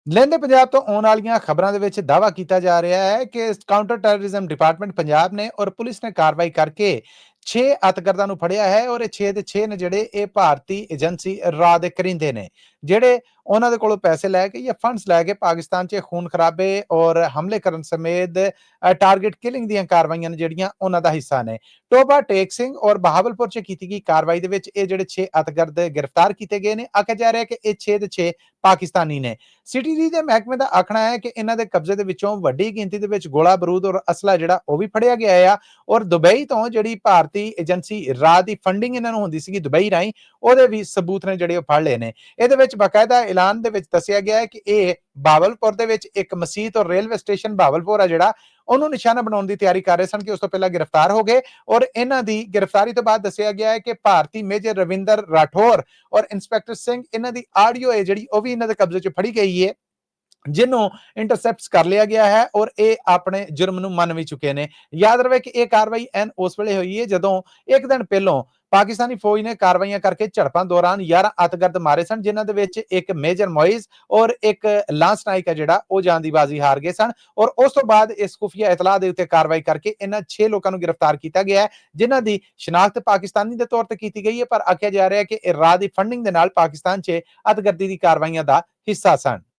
ਲਹਿੰਦੇ ਪੰਜਾਬ ਤੋਂ ਆਉਣ ਵਾਲੀਆਂ ਖਬਰਾਂ ਦੇ ਵਿੱਚ ਦਾਅਵਾ ਕੀਤਾ ਜਾ ਰਿਹਾ ਹੈ ਕਿ ਕਾਊਂਟਰ ਟੈਰਰਿਜ਼ਮ ਡਿਪਾਰਟਮੈਂਟ ਪੰਜਾਬ ਨੇ ਔਰ ਪੁਲਿਸ ਨੇ ਕਾਰਵਾਈ ਕਰਕੇ 6 ਅਤਿਗਰਦਾਂ ਨੂੰ ਫੜਿਆ ਹੈ ਔਰ ਇਹ 6 ਦੇ 6 ਨੇ ਜਿਹੜੇ ਇਹ ਭਾਰਤੀ ਏਜੰਸੀ ਰਾਹ ਦੇ ਕਰਿੰਦੇ ਨੇ, ਜਿਹੜੇ ਉਹਨਾਂ ਦੇ ਕੋਲੋਂ ਪੈਸੇ ਲੈ ਕੇ ਜਾਂ ਫੰਡਸ ਲੈ ਕੇ ਪਾਕਿਸਤਾਨ 'ਚ ਖੂਨ ਖਰਾਬੇ ਔਰ ਹਮਲੇ ਕਰਨ ਸਮੇਤ ਟਾਰਗੇਟ ਕਿਲਿੰਗ ਦੀਆਂ ਕਾਰਵਾਈਆਂ ਨੇ ਜਿਹੜੀਆਂ ਉਹਨਾਂ ਦਾ ਹਿੱਸਾ ਨੇ। ਟੋਬਾ ਟੇਕ ਸਿੰਘ ਔਰ ਬਹਾਵਲਪੁਰ 'ਚ ਕੀਤੀ ਗਈ ਕਾਰਵਾਈ ਦੇ ਵਿੱਚ ਇਹ ਜਿਹੜੇ 6 ਅਤਿਗਰਦ ਗ੍ਰਿਫਤਾਰ ਕੀਤੇ ਗਏ ਨੇ। ਆਖਿਆ ਜਾ ਰਿਹਾ ਕਿ ਇਹ 6 ਦੇ 6 ਪਾਕਿਸਤਾਨੀ ਨੇ। ਸਿਟੀ ਦੇ ਮਹਿਕਮੇ ਦਾ ਆਖਣਾ ਹੈ ਕਿ ਇਹਨਾਂ ਦੇ ਕਬਜ਼ੇ ਦੇ ਵਿੱਚੋਂ ਵੱਡੀ ਗਿਣਤੀ ਦੇ ਵਿੱਚ ਗੋਲਾ ਬਰੂਦ ਔਰ ਅਸਲਾ ਜਿਹੜਾ ਉਹ ਵੀ ਫੜਿਆ ਗਿਆ ਆ ਔਰ ਦੁਬਈ ਤੋਂ ਜਿਹੜੀ ਭਾਰਤੀ ਏਜੰਸੀ ਰਾਹ ਦੀ ਫੰਡਿੰਗ ਇਹਨਾਂ ਨੂੰ ਹੁੰਦੀ ਸੀਗੀ ਦੁਬਈ ਰਾਹੀਂ, ਉਹਦੇ ਵੀ ਸਬੂਤ ਨੇ ਜਿਹੜੇ ਉਹ ਫੜ ਲਏ ਨੇ। ਇਹਦੇ ਵਿੱਚ ਬਾਕਾਇਦਾ ਐਲਾਨ ਦੇ ਵਿੱਚ ਦੱਸਿਆ ਗਿਆ ਹੈ ਕਿ ਇਹ ਬਾਵਲਪੁਰ ਦੇ ਵਿੱਚ ਇੱਕ ਮਸੀਤ ਔਰ ਰੇਲਵੇ ਸਟੇਸ਼ਨ ਬਾਵਲਪੁਰ ਆ ਜਿਹੜਾ ਉਹਨੂੰ ਨਿਸ਼ਾਨਾ ਬਣਾਉਣ ਦੀ ਤਿਆਰੀ ਕਰ ਰਹੇ ਸਨ ਕਿ ਉਸ ਤੋਂ ਪਹਿਲਾਂ ਗ੍ਰਿਫਤਾਰ ਹੋ ਗਏ ਔਰ ਇਹਨਾਂ ਦੀ ਗ੍ਰਿਫਤਾਰੀ ਤੋਂ ਬਾਅਦ ਦੱਸਿਆ ਗਿਆ ਹੈ ਕਿ ਭਾਰਤੀ ਮੇਜਰ ਰਵਿੰਦਰ ਰਾਠੌਰ ਔਰ ਇੰਸਪੈਕਟਰ ਸਿੰਘ ਇਹਨਾਂ ਦੀ ਆਡੀਓ ਹੈ ਜਿਹੜੀ ਉਹ ਵੀ ਇਹਨਾਂ ਦੇ ਕਬਜ਼ੇ 'ਚ ਫੜੀ ਗਈ ਹੈ, ਜਿਹਨੂੰ ਇੰਟਰਸੈਪਟ ਕਰ ਲਿਆ ਗਿਆ ਹੈ ਔਰ ਇਹ ਆਪਣੇ ਜੁਰਮ ਨੂੰ ਮੰਨ ਵੀ ਚੁੱਕੇ ਨੇ। ਯਾਦ ਰਵੇ ਕਿ ਇਹ ਕਾਰਵਾਈ ਐਨ ਉਸ ਵੇਲੇ ਹੋਈ ਹੈ ਜਦੋਂ ਇੱਕ ਦਿਨ ਪਹਿਲਾਂ ਪਾਕਿਸਤਾਨੀ ਫੌਜ ਨੇ ਕਾਰਵਾਈਆਂ ਕਰਕੇ ਝੜਪਾਂ ਦੌਰਾਨ 11 ਅਤਿਗਰਦ ਮਾਰੇ ਸਨ, ਜਿਨ੍ਹਾਂ ਦੇ ਵਿੱਚ ਇੱਕ ਮੇਜਰ ਮੋਇਜ਼ ਔਰ ਇੱਕ ਲਾਂਸ ਨਾਇਕ ਹੈ ਜਿਹੜਾ ਉਹ ਜਾਨ ਦੀ ਬਾਜ਼ੀ ਹਾਰ ਗਏ ਸਨ ਔਰ ਉਸ ਤੋਂ ਬਾਅਦ ਇਸ ਖੁਫੀਆ ਇਤਲਾਹ ਦੇ ਉੱਤੇ ਕਾਰਵਾਈ ਕਰਕੇ ਇਹਨਾਂ 6 ਲੋਕਾਂ ਨੂੰ ਗ੍ਰਿਫਤਾਰ ਕੀਤਾ ਗਿਆ ਹੈ, ਜਿਨ੍ਹਾਂ ਦੀ ਸ਼ਨਾਖਤ ਪਾਕਿਸਤਾਨੀ ਦੇ ਤੌਰ ਤੇ ਕੀਤੀ ਗਈ ਹੈ, ਪਰ ਆਖਿਆ ਜਾ ਰਿਹਾ ਹੈ ਕਿ ਇਹ ਰਾਹ ਦੀ ਫੰਡਿੰਗ ਦੇ ਨਾਲ ਪਾਕਿਸਤਾਨ 'ਚ ਅਤਿਗਰਦੀ ਦੀ ਕਾਰਵਾਈਆਂ ਦਾ ਹਿੱਸਾ ਸਨ।